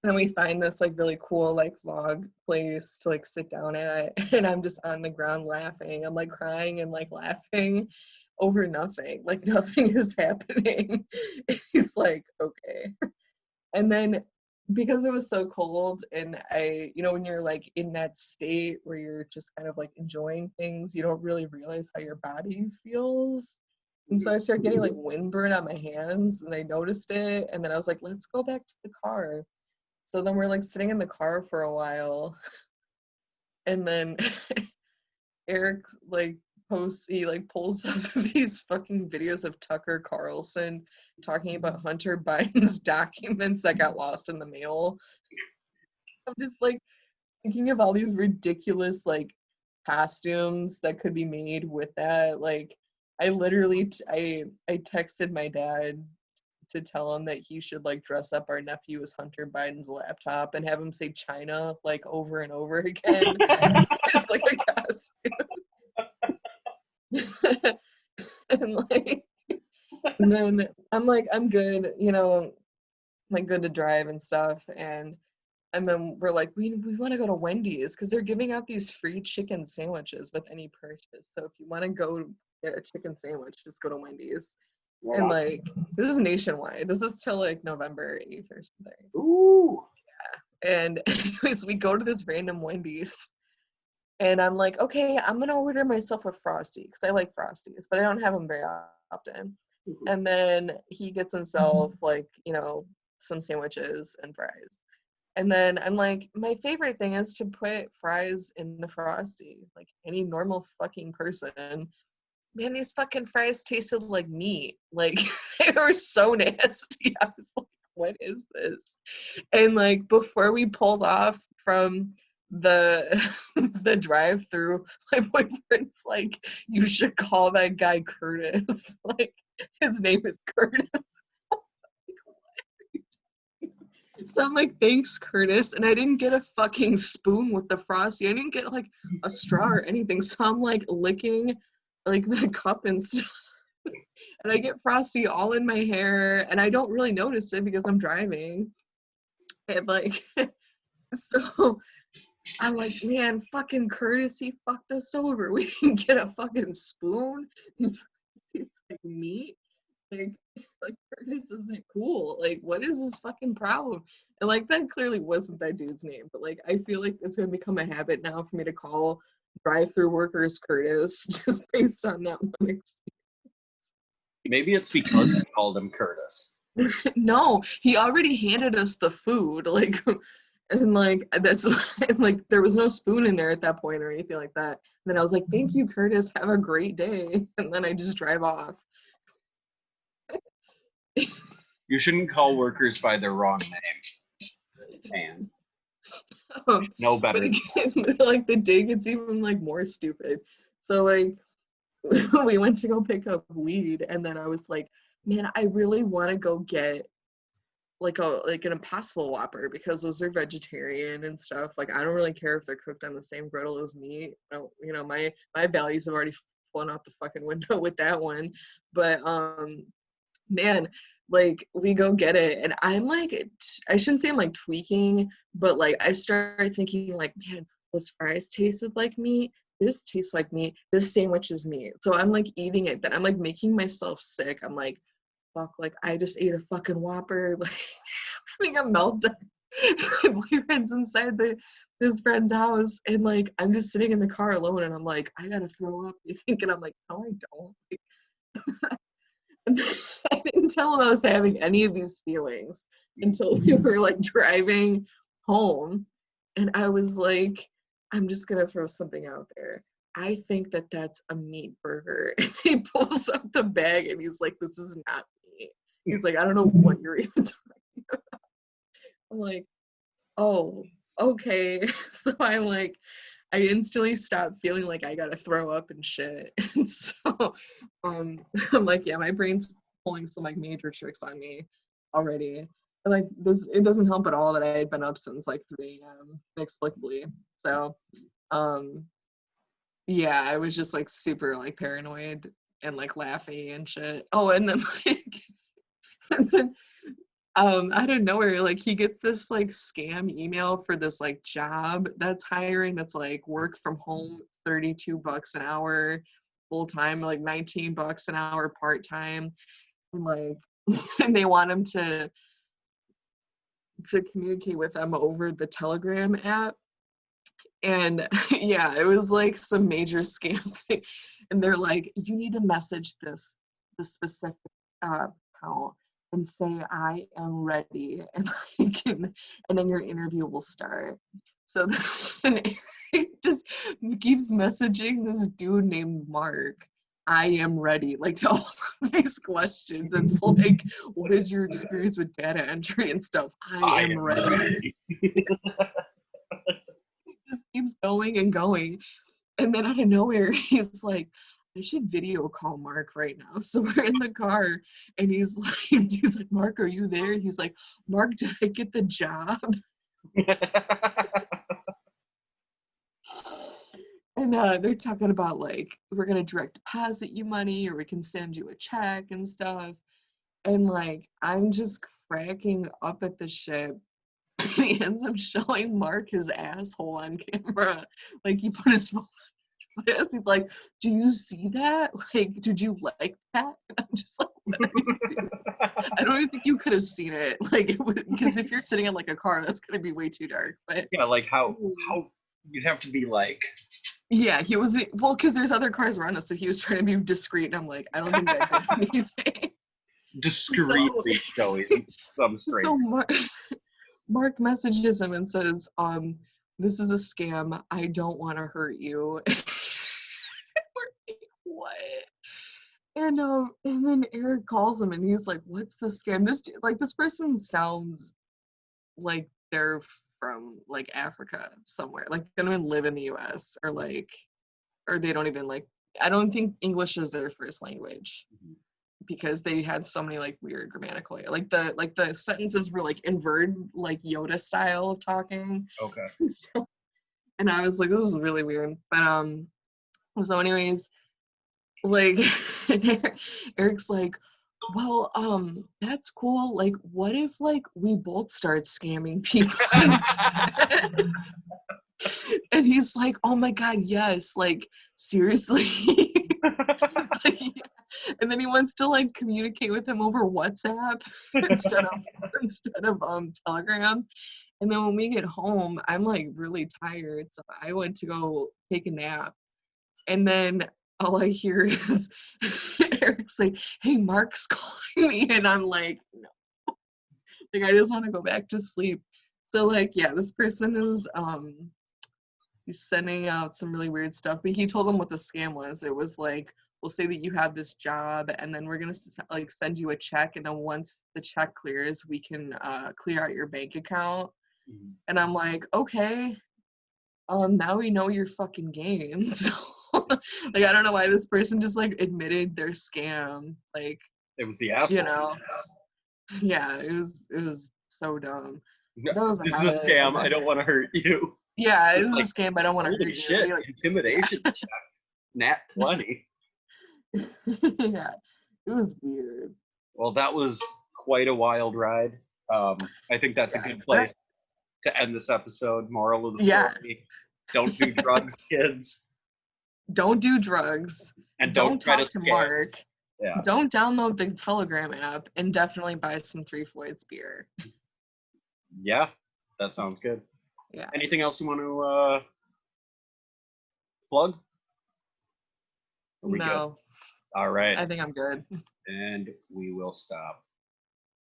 and we find this like really cool like log place to like sit down at and I'm just on the ground laughing. I'm like crying and like laughing over nothing. Like nothing is happening. And he's like, okay. And then because it was so cold and you know, when you're like in that state where you're just kind of like enjoying things, you don't really realize how your body feels. And so I started getting like windburn on my hands and I noticed it. And then I was like, let's go back to the car. So then we're like sitting in the car for a while. And then Eric like he like pulls up these fucking videos of Tucker Carlson talking about Hunter Biden's documents that got lost in the mail. I'm just like thinking of all these ridiculous like costumes that could be made with that. Like I literally I texted my dad to tell him that he should like dress up our nephew as Hunter Biden's laptop and have him say China like over and over again. It's like a costume. And like and then I'm like, I'm good, you know, like good to drive and stuff. And then we're like, we want to go to Wendy's because they're giving out these free chicken sandwiches with any purchase. So if you want to go get a chicken sandwich, just go to Wendy's. And like this is nationwide. This is till like November 8th or something. Ooh. And anyways, we go to this random Wendy's. And I'm like, okay, I'm gonna order myself a Frosty because I like Frosties, but I don't have them very often. And then he gets himself like, you know, some sandwiches and fries. And then I'm like, my favorite thing is to put fries in the Frosty, like any normal fucking person. Man, these fucking fries tasted like meat. Like, they were so nasty. I was like, what is this? And like, before we pulled off from the the drive-through, my boyfriend's like, you should call that guy Curtis. Like, his name is Curtis. So I'm like, thanks, Curtis. And I didn't get a fucking spoon with the Frosty. I didn't get like a straw or anything. So I'm like licking like the cup and stuff. And I get Frosty all in my hair. And I don't really notice it because I'm driving. And like, so I'm like, man, fucking Curtis, he fucked us over. We didn't get a fucking spoon. He's like meat. Like Curtis isn't cool. Like, what is his fucking problem? And like that clearly wasn't that dude's name, but like I feel like it's gonna become a habit now for me to call drive-through workers Curtis just based on that one experience. Maybe it's because you called him Curtis. No, he already handed us the food, like, and like that's and, like there was no spoon in there at that point or anything like that. And then I was like, "Thank you, Curtis. Have a great day." And then I just drive off. You shouldn't call workers by their wrong name. Man, no better. But again, like the day gets even like more stupid. So like we went to go pick up weed, and then I was like, man, I really want to go get like an Impossible Whopper because those are vegetarian and stuff. Like I don't really care if they're cooked on the same griddle as me. You know, my values have already flown out the fucking window with that one. But man, like we go get it, and I'm like, I shouldn't say I'm like tweaking, but like I started thinking like, man, those fries tasted like meat. This tastes like meat. This sandwich is meat. So I'm like eating it. Then I'm like making myself sick. I'm like, fuck, like I just ate a fucking Whopper. Like having a meltdown. My boyfriend's inside his friend's house, and like I'm just sitting in the car alone, and I'm like, I gotta throw up. You think? And I'm like, no, I don't. Like, I didn't tell him I was having any of these feelings until we were like driving home, and I was like, I'm just gonna throw something out there. I think that that's a meat burger. And he pulls up the bag and he's like, this is not meat. He's like, I don't know what you're even talking about. I'm like, oh, okay. So I instantly stopped feeling like I gotta throw up and shit. And so I'm like, yeah, my brain's pulling some like major tricks on me already. And like this, it doesn't help at all that I had been up since like 3 a.m. inexplicably. So yeah, I was just like super like paranoid and like laughing and shit. Oh, and then like and then out of nowhere, like he gets this like scam email for this like job that's hiring that's like work from home, $32 an hour full time, like $19 an hour part time, and like and they want him to communicate with them over the Telegram app. And yeah, it was like some major scam thing. And they're like, you need to message this specific account and say I am ready, and and then your interview will start. So then Eric just keeps messaging this dude named Mark, I am ready, like to all of these questions. It's like, what is your experience with data entry and stuff? I am ready. Just keeps going and going. And then out of nowhere, he's like, I should video call Mark right now. So we're in the car, and he's like, Mark, are you there? He's like, Mark, did I get the job? And they're talking about like, we're gonna direct deposit you money, or we can send you a check and stuff. And like, I'm just cracking up at the shit. And he ends up showing Mark his asshole on camera. Like he put his phone on his ass. He's like, do you see that? Like, did you like that? And I'm just like, what are you doing? I don't even think you could have seen it. Like, it was, because if you're sitting in like a car, that's gonna be way too dark. But yeah, like how you'd have to be like. Yeah, he was, well, because there's other cars around us, so he was trying to be discreet, and I'm like, I don't think that did anything. Discreetly showing some straight. So Mark messages him and says, this is a scam. I don't want to hurt you. We're like, what? And then Eric calls him and he's like, what's the scam? This person sounds like they're from like Africa somewhere. Like they don't even live in the US or they don't even I don't think English is their first language because they had so many like weird grammatical the sentences were like inverted like Yoda style of talking. Okay. So, and I was like, this is really weird. But so anyways, like Eric's like, well, that's cool. Like, what if like we both start scamming people instead? And he's like, oh my God, yes, like seriously. He's like, yeah. And then he wants to like communicate with him over WhatsApp instead of Telegram. And then when we get home, I'm like really tired. So I went to go take a nap. And then all I hear is Eric's like, hey, Mark's calling me. And I'm like, no. Like I just want to go back to sleep. So like, yeah, this person is he's sending out some really weird stuff, but he told them what the scam was. It was like, we'll say that you have this job and then we're going to like send you a check. And then once the check clears, we can clear out your bank account. Mhm. And I'm like, okay, now we know your fucking game. So like, I don't know why this person just like admitted their scam. Like, It was the asshole. you know, yeah, it was so dumb. No, That was a this is a habit. scam. I don't want to hurt you. Yeah, it It's is like, a scam, but I don't want to holy hurt you. shit, Like, intimidation check. Nat 20. yeah, it was weird. Well, that was quite a wild ride. I think that's a good place to end this episode. Moral of the Yeah. story: don't do drugs, kids, Don't do drugs. and Don't try talk to scam. Mark. Yeah, Don't download the Telegram app, and definitely buy some Three Floyds beer. yeah, that sounds good. Yeah. Anything else you want to plug? Are we good? No, All right, I think I'm good. and we will stop.